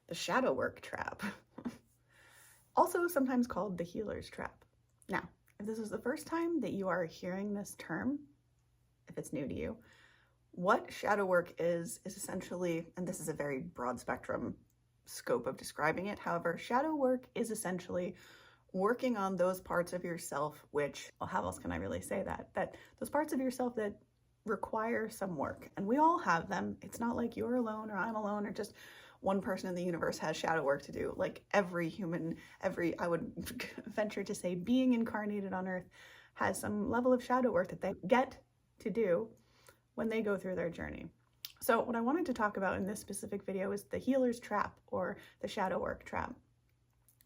the shadow work trap, also sometimes called the healer's trap. Now, if this is the first time that you are hearing this term, if it's new to you, what shadow work is essentially, and this is a very broad spectrum scope of describing it, however, shadow work is essentially working on those parts of yourself which, well, how else can I really say that those parts of yourself that require some work. And we all have them. It's not like you're alone or I'm alone or just one person in the universe has shadow work to do. Like every human, I would venture to say, being incarnated on earth has some level of shadow work that they get to do when they go through their journey. So what I wanted to talk about in this specific video is the healer's trap, or the shadow work trap.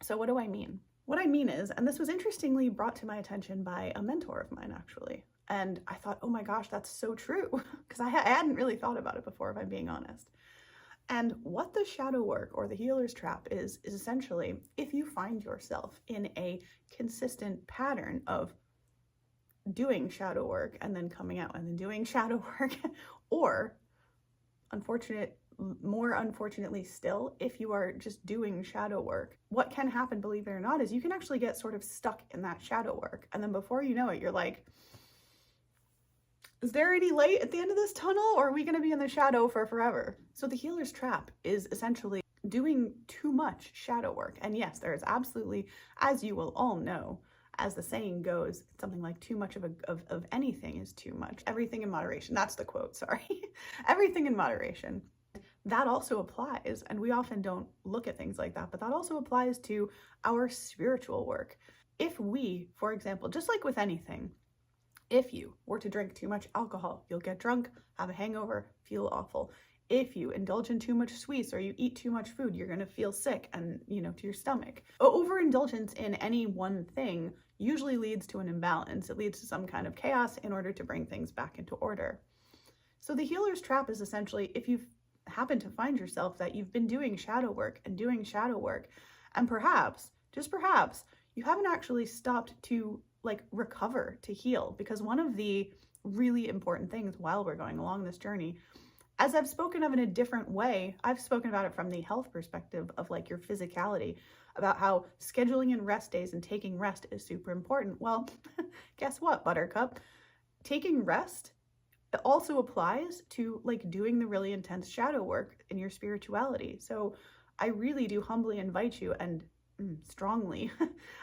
So what do I mean? What I mean is, and this was interestingly brought to my attention by a mentor of mine actually, and I thought, oh my gosh, that's so true, because I hadn't really thought about it before, if I'm being honest. And what the shadow work or the healer's trap is essentially if you find yourself in a consistent pattern of doing shadow work and then coming out and then doing shadow work, or more unfortunately still, if you are just doing shadow work, what can happen, believe it or not, is you can actually get sort of stuck in that shadow work. And then before you know it, you're like, is there any light at the end of this tunnel, or are we going to be in the shadow for forever? So the healer's trap is essentially doing too much shadow work. And yes, there is absolutely, as you will all know, as the saying goes, something like too much of anything is too much. Everything in moderation. That's the quote, sorry. Everything in moderation. That also applies, and we often don't look at things like that, but that also applies to our spiritual work. If we, for example, just like with anything, if you were to drink too much alcohol, you'll get drunk, have a hangover, feel awful. If you indulge in too much sweets or you eat too much food, you're going to feel sick and, to your stomach. Overindulgence in any one thing usually leads to an imbalance. It leads to some kind of chaos in order to bring things back into order. So the healer's trap is essentially if you happen to find yourself that you've been doing shadow work, and perhaps, just perhaps, you haven't actually stopped to recover, to heal. Because one of the really important things while we're going along this journey, as I've spoken of in a different way, I've spoken about it from the health perspective of your physicality, about how scheduling in rest days and taking rest is super important. Well, guess what, Buttercup? Taking rest, it also applies to doing the really intense shadow work in your spirituality. So I really do humbly invite you, and strongly,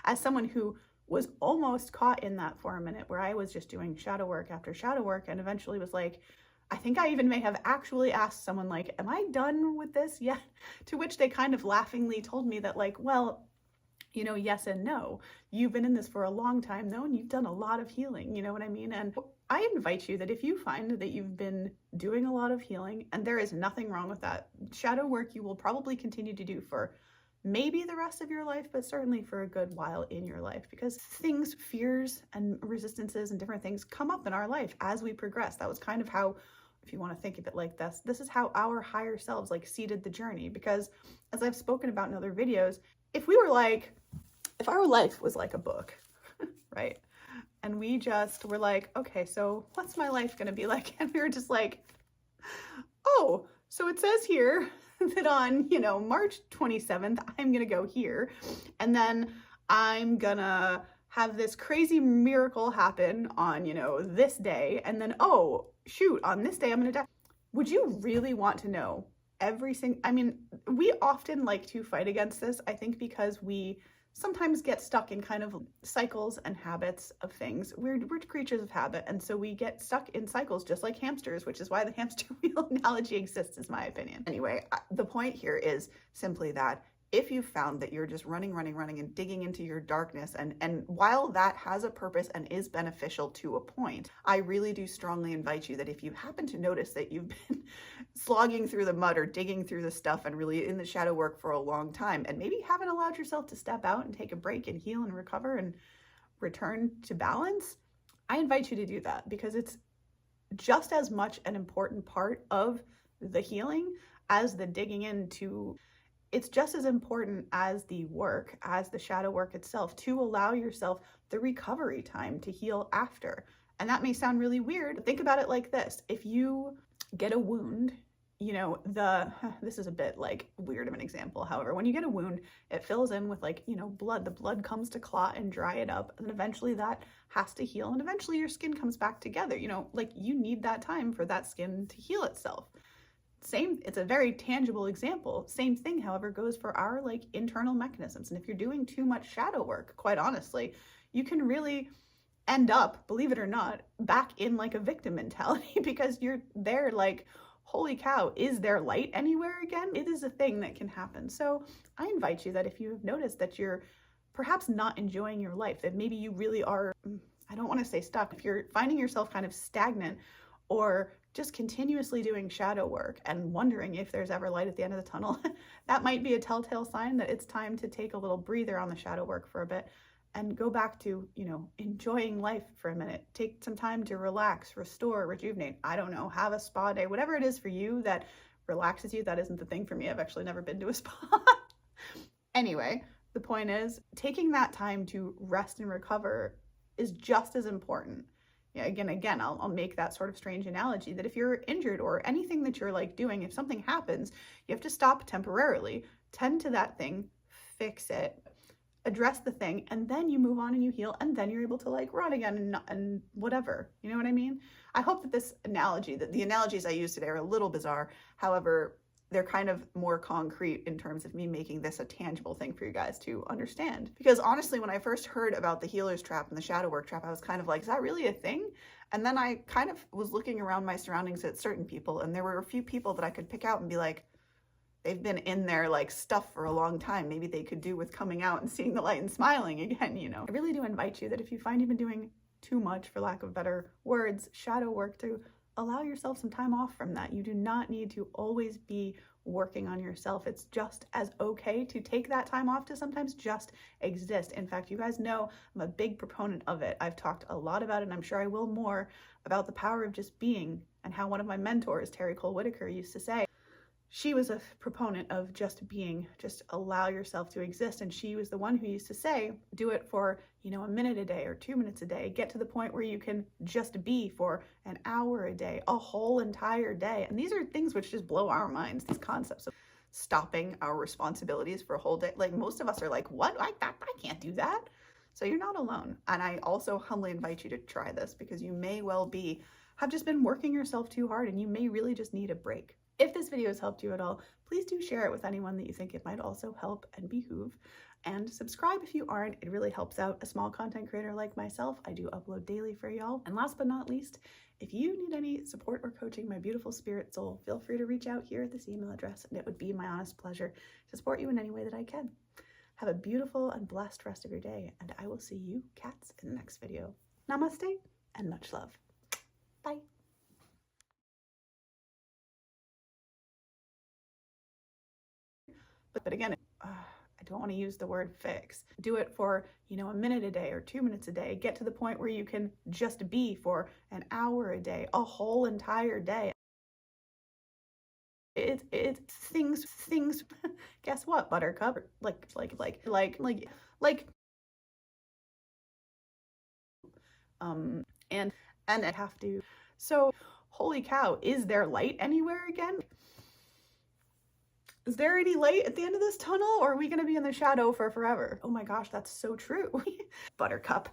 as someone who was almost caught in that for a minute, where I was just doing shadow work after shadow work, and eventually was like, I think I even may have actually asked someone am I done with this yet? To which they kind of laughingly told me that well, yes and no. You've been in this for a long time though, and you've done a lot of healing, you know what I mean? And I invite you that if you find that you've been doing a lot of healing, and there is nothing wrong with that, shadow work you will probably continue to do for maybe the rest of your life, but certainly for a good while in your life, because things, fears and resistances and different things come up in our life as we progress. That was kind of how, if you want to think of it like this is how our higher selves seeded the journey. Because as I've spoken about in other videos, if our life was like a book, right? And we just were okay, so what's my life going to be like? And we were just oh, so it says here that on, March 27th, I'm going to go here. And then I'm going to have this crazy miracle happen on, this day. And then, oh, shoot, on this day, I'm going to die. Would you really want to know everything? I mean, we often like to fight against this, I think, because we sometimes get stuck in kind of cycles and habits of things. We're creatures of habit, and so we get stuck in cycles just like hamsters, which is why the hamster wheel analogy exists, is my opinion. Anyway, the point here is simply that if you found that you're just running and digging into your darkness, and while that has a purpose and is beneficial to a point, I really do strongly invite you that if you happen to notice that you've been slogging through the mud or digging through the stuff and really in the shadow work for a long time, and maybe haven't allowed yourself to step out and take a break and heal and recover and return to balance, I invite you to do that, because it's just as much an important part of the healing as the digging into. It's just as important as the work, as the shadow work itself, to allow yourself the recovery time to heal after. And that may sound really weird, but think about it like this. If you get a wound you know, this is a bit like weird of an example. However, when you get a wound, it fills in with like, you know, blood. The blood comes to clot and dry it up, and eventually that has to heal, and eventually your skin comes back together. You know, like you need that time for that skin to heal itself. Same, it's a very tangible example. Same thing, however, goes for our like internal mechanisms. And if you're doing too much shadow work, quite honestly, you can really end up, believe it or not, back in like a victim mentality because you're there like, holy cow, is there light anywhere again? It is a thing that can happen. So I invite you that if you've noticed that you're perhaps not enjoying your life, that maybe you really are, I don't want to say stuck, if you're finding yourself kind of stagnant or just continuously doing shadow work and wondering if there's ever light at the end of the tunnel, that might be a telltale sign that it's time to take a little breather on the shadow work for a bit and go back to, you know, enjoying life for a minute. Take some time to relax, restore, rejuvenate. I don't know, have a spa day, whatever it is for you that relaxes you. That isn't the thing for me. I've actually never been to a spa. Anyway, the point is taking that time to rest and recover is just as important. Yeah, again, I'll make that sort of strange analogy that if you're injured or anything that you're like doing, if something happens, you have to stop temporarily, tend to that thing, fix it, address the thing, and then you move on and you heal, and then you're able to like run again and whatever. You know what I mean? I hope that this analogy, that the analogies I use today are a little bizarre. However, they're kind of more concrete in terms of me making this a tangible thing for you guys to understand. Because honestly, when I first heard about the healer's trap and the shadow work trap, I was kind of like, is that really a thing? And then I kind of was looking around my surroundings at certain people, and there were a few people that I could pick out and be like, they've been in their like stuff for a long time. Maybe they could do with coming out and seeing the light and smiling again, you know. I really do invite you that if you find you've been doing too much, for lack of better words, shadow work, to allow yourself some time off from that. You do not need to always be working on yourself. It's just as okay to take that time off to sometimes just exist. In fact, you guys know I'm a big proponent of it. I've talked a lot about it, and I'm sure I will more, about the power of just being, and how one of my mentors, Terry Cole Whitaker, used to say, she was a proponent of just being, just allow yourself to exist. And she was the one who used to say, do it for, you know, a minute a day or 2 minutes a day. Get to the point where you can just be for an hour a day, a whole entire day. And these are things which just blow our minds, these concepts of stopping our responsibilities for a whole day. Like most of us are like, what? I can't do that. So you're not alone. And I also humbly invite you to try this, because you may well have just been working yourself too hard, and you may really just need a break. If this video has helped you at all, please do share it with anyone that you think it might also help and behoove. And subscribe if you aren't. It really helps out a small content creator like myself. I do upload daily for y'all. And last but not least, if you need any support or coaching, my beautiful spirit soul, feel free to reach out here at this email address, and it would be my honest pleasure to support you in any way that I can. Have a beautiful and blessed rest of your day, and I will see you cats in the next video. Namaste and much love. Bye. But again, I don't want to use the word fix. Do it for, you know, a minute a day or 2 minutes a day. Get to the point where you can just be for an hour a day, a whole entire day. It's things, guess what, buttercup? Like, and I have to, so holy cow, is there light anywhere again? Is there any light at the end of this tunnel, or are we going to be in the shadow for forever? Oh my gosh, that's so true. Buttercup.